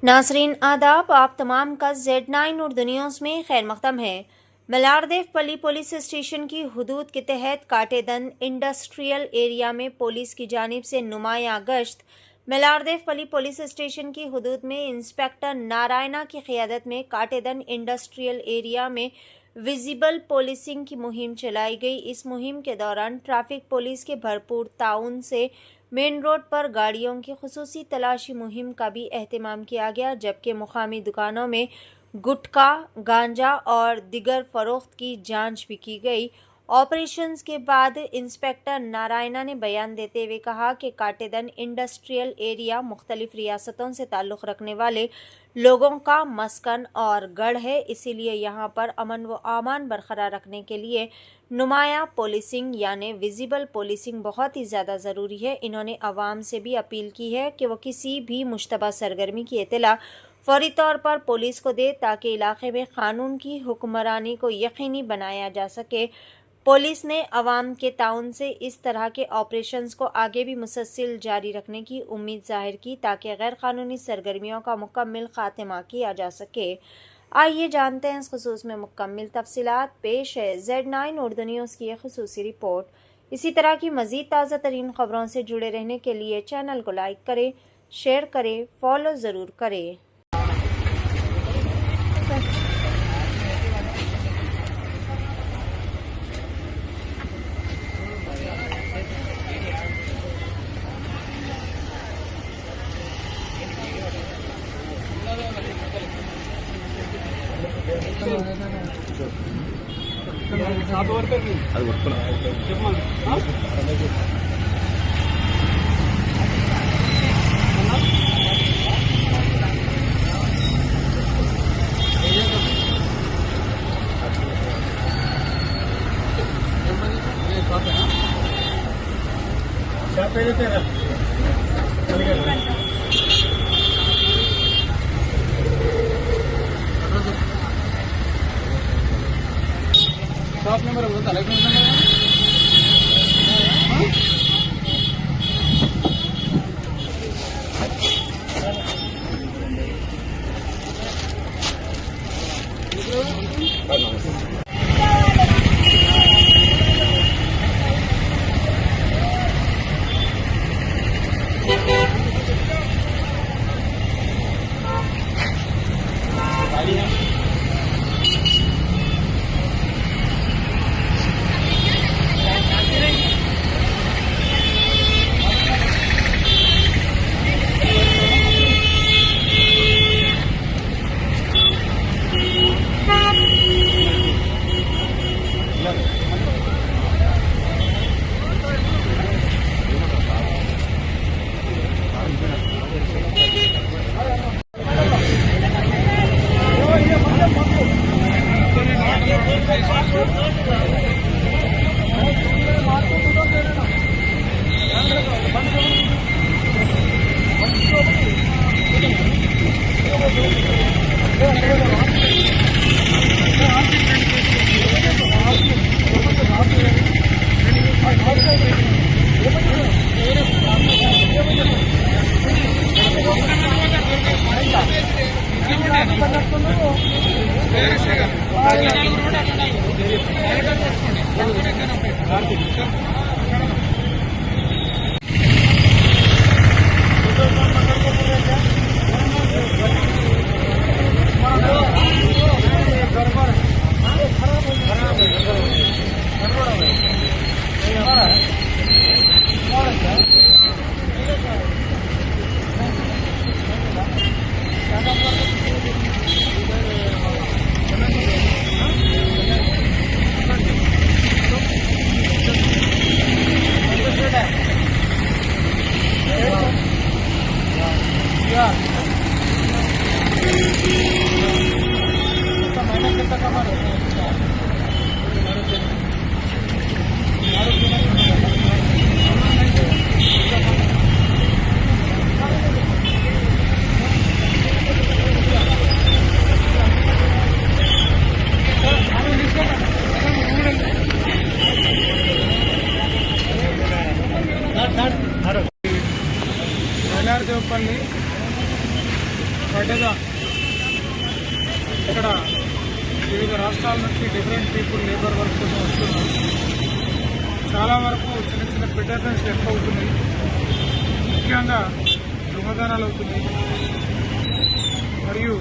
नासरीन आदाब, आप तमाम का Z9 उर्दू न्यूज़ में खैर मक़दम है। मलारदेव पुलिस स्टेशन की हुदूद के तहत काटेदन इंडस्ट्रियल एरिया में पुलिस की जानिब से नुमायां गश्त। मलारदेव पुलिस स्टेशन की हुदूद में इंस्पेक्टर नारायणा की क़ियादत में काटेदन इंडस्ट्रियल एरिया में विजिबल पुलिसिंग की मुहिम चलाई गई। इस मुहिम के दौरान ट्रैफिक पुलिस के भरपूर ताउन से मेन रोड पर गाड़ियों की खुसूसी तलाशी मुहिम का भी एहतमाम किया गया, जबकि मुकामी दुकानों में गुटखा, गांजा और दिगर फरोख्त की जांच भी की गई। ऑपरेशंस के बाद इंस्पेक्टर नारायणा ने बयान देते हुए कहा कि काटेदन इंडस्ट्रियल एरिया मुख्तलिफ रियासतों से ताल्लुक़ रखने वाले लोगों का मस्कन और गढ़ है, इसीलिए यहाँ पर अमन व आमान बरकरार रखने के लिए नुमायां पुलिसिंग यानी विजिबल पुलिसिंग बहुत ही ज़्यादा ज़रूरी है। इन्होंने आवाम से भी अपील की है कि वो किसी भी मुश्तबा सरगर्मी की इत्तला फौरी तौर पर पुलिस को दे, ताकि इलाके में कानून की हुक्मरानी को यकीनी बनाया जा सके। पुलिस ने अवाम के ताउन से इस तरह के ऑपरेशंस को आगे भी मुसलसल जारी रखने की उम्मीद जाहिर की, ताकि गैर कानूनी सरगर्मियों का मुकम्मल खात्मा किया जा सके। आइए जानते हैं इस खुसूस में मुकम्मल तफसीलात। पेश है Z9 उर्दू न्यूज़ की एक खुसूसी रिपोर्ट। इसी तरह की मज़ीद ताज़ा तरीन ख़बरों से जुड़े रहने के लिए चैनल को लाइक करें, शेयर करें, फॉलो ज़रूर करें। షాప్ నెంబర్ పడ్డదా ఇక్కడ వివిధ రాష్ట్రాల నుంచి డిఫరెంట్ పీపుల్ లేబర్ వర్క్ కోసం వస్తున్నారు. చాలా వరకు చిన్న చిన్న పెటర్న్స్ ఎక్కువ అవుతున్నాయి. ముఖ్యంగా దొంగతనాలు అవుతున్నాయి. మరియు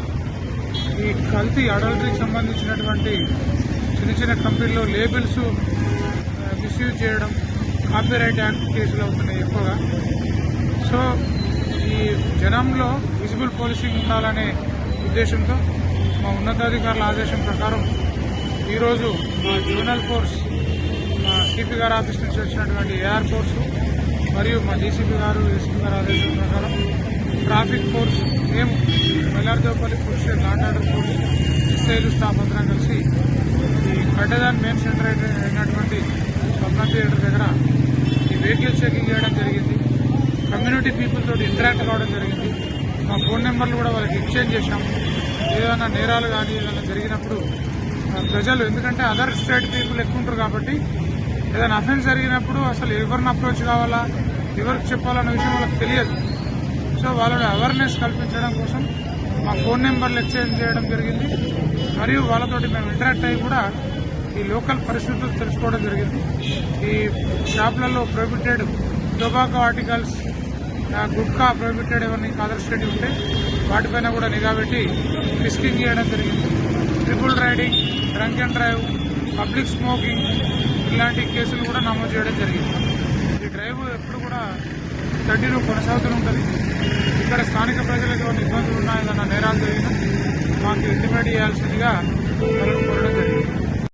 ఈ కల్తీ అడల్టరీకి సంబంధించినటువంటి చిన్న చిన్న కంపెనీల్లో లేబుల్స్ మిస్యూజ్ చేయడం, కాపీరైట్ యాక్ట్ కేసులు అవుతున్నాయి ఎక్కువగా. సో ఈ జనంలో విజిబుల్ పోలీసింగ్ ఉండాలనే ఉద్దేశంతో మా ఉన్నతాధికారుల ఆదేశం ప్రకారం ఈరోజు మా జోనల్ ఫోర్స్, మా సిపి గారి ఆఫీస్ నుంచి వచ్చినటువంటి ఏఆర్ ఫోర్స్ మరియు మా డీసీపీ గారు, ఎస్పీ గారి ఆదేశం ప్రకారం ట్రాఫిక్ ఫోర్స్, మేము Mellardevapalli police station law and order force, ఎస్ఐలు స్టాఫ్ అందరం కలిసి ఈ కడ్డదాన్ మెయిన్ సెంటర్ అయినటువంటి స్వప్న థియేటర్ దగ్గర ఈ వెహికల్ చెకింగ్ చేయడం జరిగింది. కమ్యూనిటీ పీపుల్ తోటి ఇంటరాక్ట్ కావడం జరిగింది. మా ఫోన్ నెంబర్లు కూడా వాళ్ళకి ఎక్స్చేంజ్ చేశాము. ఏదైనా నేరాలు కానీ ఏదైనా జరిగినప్పుడు ప్రజలు, ఎందుకంటే అదర్ స్టేట్ పీపుల్ ఎక్కువ ఉంటారు కాబట్టి ఏదైనా అఫెన్స్ జరిగినప్పుడు అసలు ఎవరిని అప్రోచ్ కావాలా, ఎవరికి చెప్పాలన్న విషయం వాళ్ళకి తెలియదు. సో వాళ్ళని అవేర్నెస్ కల్పించడం కోసం మా ఫోన్ నెంబర్లు ఎక్స్చేంజ్ చేయడం జరిగింది. మరియు వాళ్ళతోటి మేము ఇంటరాక్ట్ అయ్యి కూడా ఈ లోకల్ పరిస్థితులు తెలుసుకోవడం జరిగింది. ఈ షాపులలో prohibited tobacco articles, gutka prohibited ఎవరిని అదర్ స్టేట్ ఉంటే వాటిపైన కూడా నిఘా పెట్టి ఫిస్కింగ్ చేయడం జరిగింది. Triple riding, drunk and drive, public smoking ఇలాంటి కేసులు కూడా నమోదు చేయడం జరిగింది. ఈ డ్రైవ్ ఎప్పుడు కూడా కంటిన్యూ కొనసాగుతూ ఉంటుంది. ఇక్కడ స్థానిక ప్రజలకు ఏమైనా ఇబ్బందులు ఉన్నా, ఏదైనా నేరాలు జరిగినా మాకు ఇంటిమేట్ చేయాల్సిందిగా కోరడం